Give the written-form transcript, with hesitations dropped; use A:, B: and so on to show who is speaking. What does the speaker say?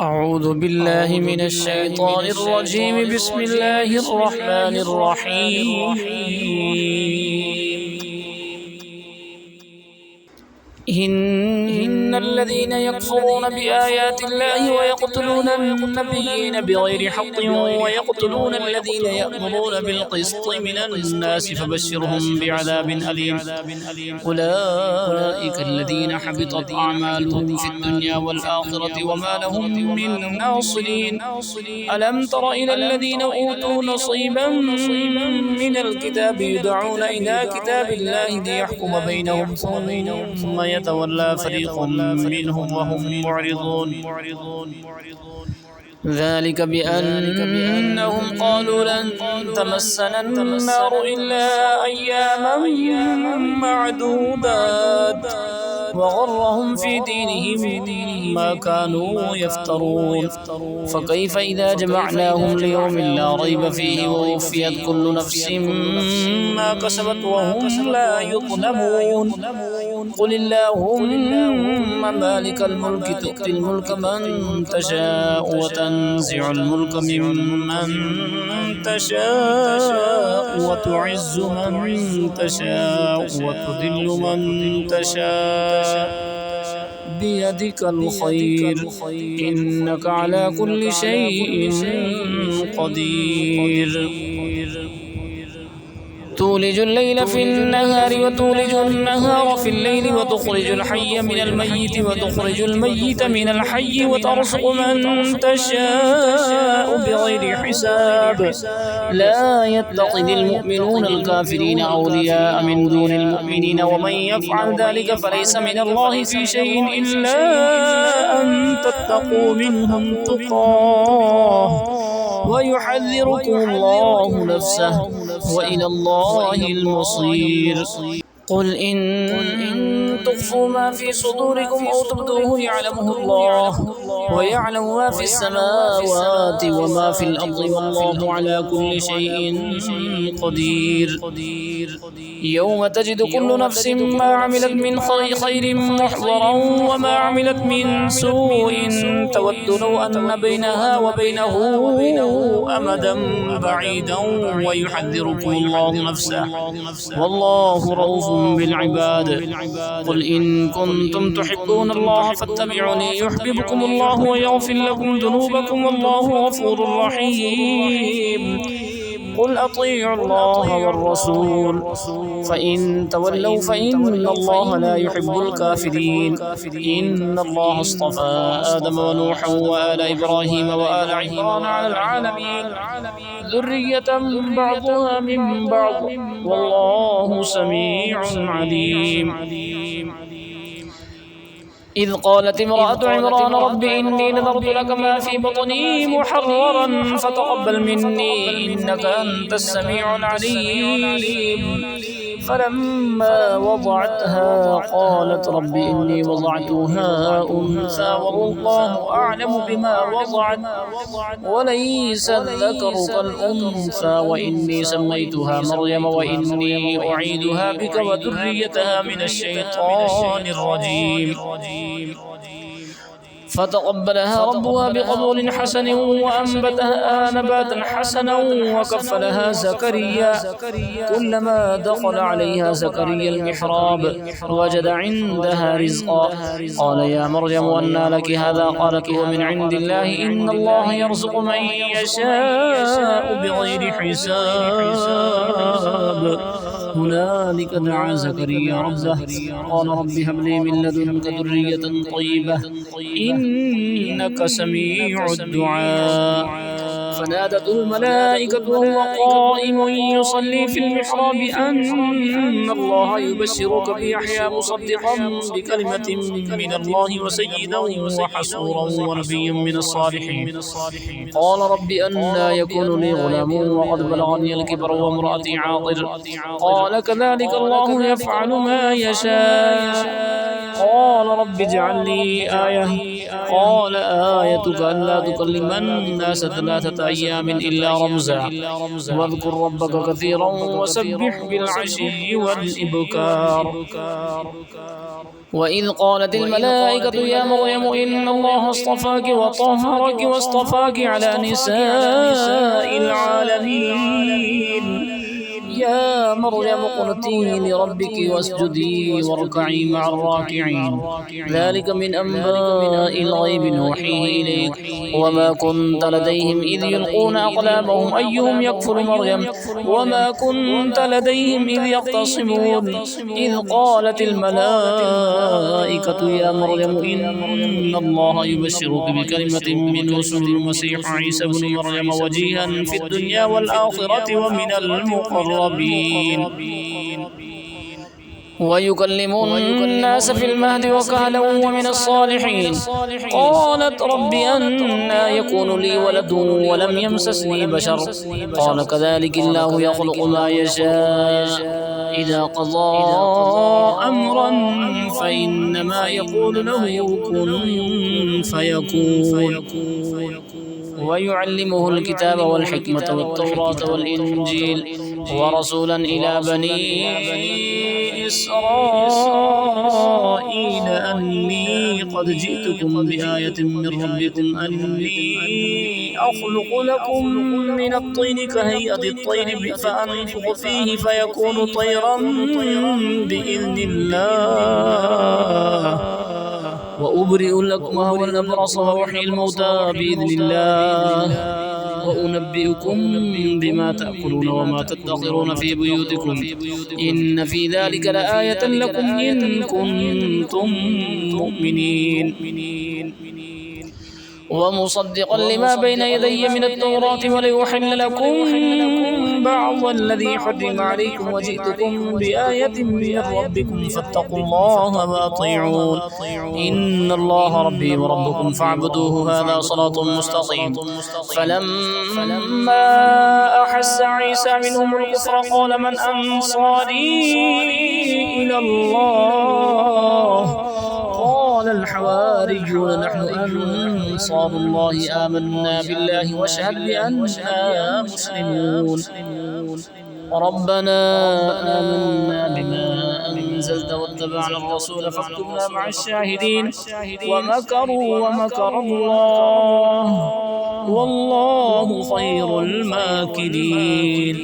A: أعوذ بالله من الشيطان الرجيم. بسم الله الرحمن الرحيم. إن الذين يكفرون بآيات الله ويقتلون النبيين بغير حق ويقتلون الذين يأمرون بالقسط من الناس فبشرهم بعذاب أليم. أولئك الذين حبطت أعمالهم في الدنيا والآخرة وما لهم من ناصرين. ألم تر إلى الذين أوتوا نصيبا من الكتاب يدعون إلى كتاب الله ليحكم بينهم ثم يتولى فريق منهم وهم معرضون. ذلك بأنهم قالوا لن تمسنا النار إلا أياما معدودات وغرهم في دينهم ما كانوا يفترون. فكيف إذا جمعناهم ليوم لا ريب فيه ووفيت كل نفس ما كسبت وهم لا يظلمون. قل اللهم مالك الملك تؤتي الملك من تشاء وتنزع الملك ممن تشاء وتعز من تشاء وتذل من تشاء بيدك الخير إنك على كل شيء قدير. تولج الليل في النهار وتولج النهار في الليل وتخرج الحي من الميت وتخرج الميت من الحي وترزق من تشاء بغير حساب. لا يتخذ المؤمنون الكافرين أولياء من دون المؤمنين ومن يفعل ذلك فليس من الله في شيء إلا أن تتقوا منهم تقاه ويحذركم الله نفسه وإلى الله المصير. قل إن تخفوا ما في صدوركم أو تبدوه يعلمه الله ويعلم ما في السماوات وما في الأرض والله على كل شيء قدير. يوم تجد كل نفس ما عملت من خير محضرا وما عملت من سوء تود لو أن بينها وبينه أمدا بعيدا ويحذركم الله نفسه والله رؤوف بالعباد. قل إن كنتم تحبون الله فاتبعوني يحببكم الله ويغفر لكم ذنوبكم والله غفور رحيم. قل أطيعوا الله والرسول فإن تولوا فإن الله لا يحب الكافرين. إن الله اصطفى آدم ونوحا وآل إبراهيم وآل عمران على العالمين ذرية بعضها من بعض والله سميع عليم. إذ قالت امرأة عمران رب إني نذرت لك ما في بطني محررا فتقبل مني إنك أنت السميع العليم. فلما وضعتها قالت رب إني وضعتها أنثى والله أعلم بما وضعت وليس الذكر كالأنثى وإني سميتها مريم وإني أعيدها بك وذريتها من الشيطان الرجيم. فتقبلها ربها بقبول حسن وأنبتها نباتا حسنا وكفلها زكريا. كلما دخل عليها زكريا المحراب وجد عندها رزقا قال يا مريم أنى لك هذا قالت هو من عند الله إن الله يرزق من يشاء بغير حساب. هنالك دعا زكريا ربه قال رب هب لي من لدنك ذرية طيبة إنك سميع الدعاء. فنادته الملائكة وهو قائم يصلي في المحراب أن الله يبشرك بيحيى مصدقا بكلمة من الله وسيدا وحصورا ونبيا من الصالحين. قال رب أنى يكون لي غلام وقد بلغني الكبر وامرأتي عاقر قال كذلك الله يفعل ما يشاء. قال رب اجعل لي آية قال آيتك ألا تكلم الناس 3 أيام إلا رمزا واذكر ربك كثيرا وسبح بالعشي والإبكار. وإذ قالت الملائكة يا مريم إن الله اصطفاك وطهرك واصطفاك على نساء العالمين يا مريم اقنتي لربك واسجدي واركعي مع الراكعين ذلك من أنباء الغيب نوحيه إليك وما كنت لديهم إذ يلقون أقلامهم أيهم يكفر مريم وما كنت لديهم إذ يختصمون إذ قالت الملائكة يا مريم إن الله يبشرك بكلمة منه اسمه المسيح عيسى بن مريم وجيها في الدنيا والآخرة ومن المقربين ويكلم الناس في المهد وكهلا ومن الصالحين قالت رب أنى يكون لي ولد ولم يمسسني بشر قال كذلك الله يخلق ما يشاء إذا قضى أمرا فإنما يقول له كن فيكون ويعلمه الكتاب والحكمة والتوراة والإنجيل ورسولا إلى بني إسرائيل أني قد جئتكم بآية من ربكم أني أخلق لكم من الطين كهيئة الطير فأنفخ فيه فيكون طيرا بإذن الله وأبرئ الأكمه والأبرص وأحيي الموتى بإذن الله وأنبئكم بما تأكلون وما تدخرون في بيوتكم إن في ذلك لآية لكم إن كنتم مؤمنين ومصدقا لما بين يدي من التوراة وليحل لكم بعض الذي حرم عليكم وجئتكم بآية من ربكم فاتقوا الله وأطيعون إن الله ربي وربكم فاعبدوه هذا صراط مستقيم فلما أحس عيسى منهم الكفر قال من أنصاري إلى الله قال الحواريون نحن أنصار الله آمنا بالله واشهد بأننا مسلمون ربنا آمنا بما أنزلت واتبعنا الرسول فاكتبنا مع الشاهدين ومكروا ومكر الله والله خير الماكرين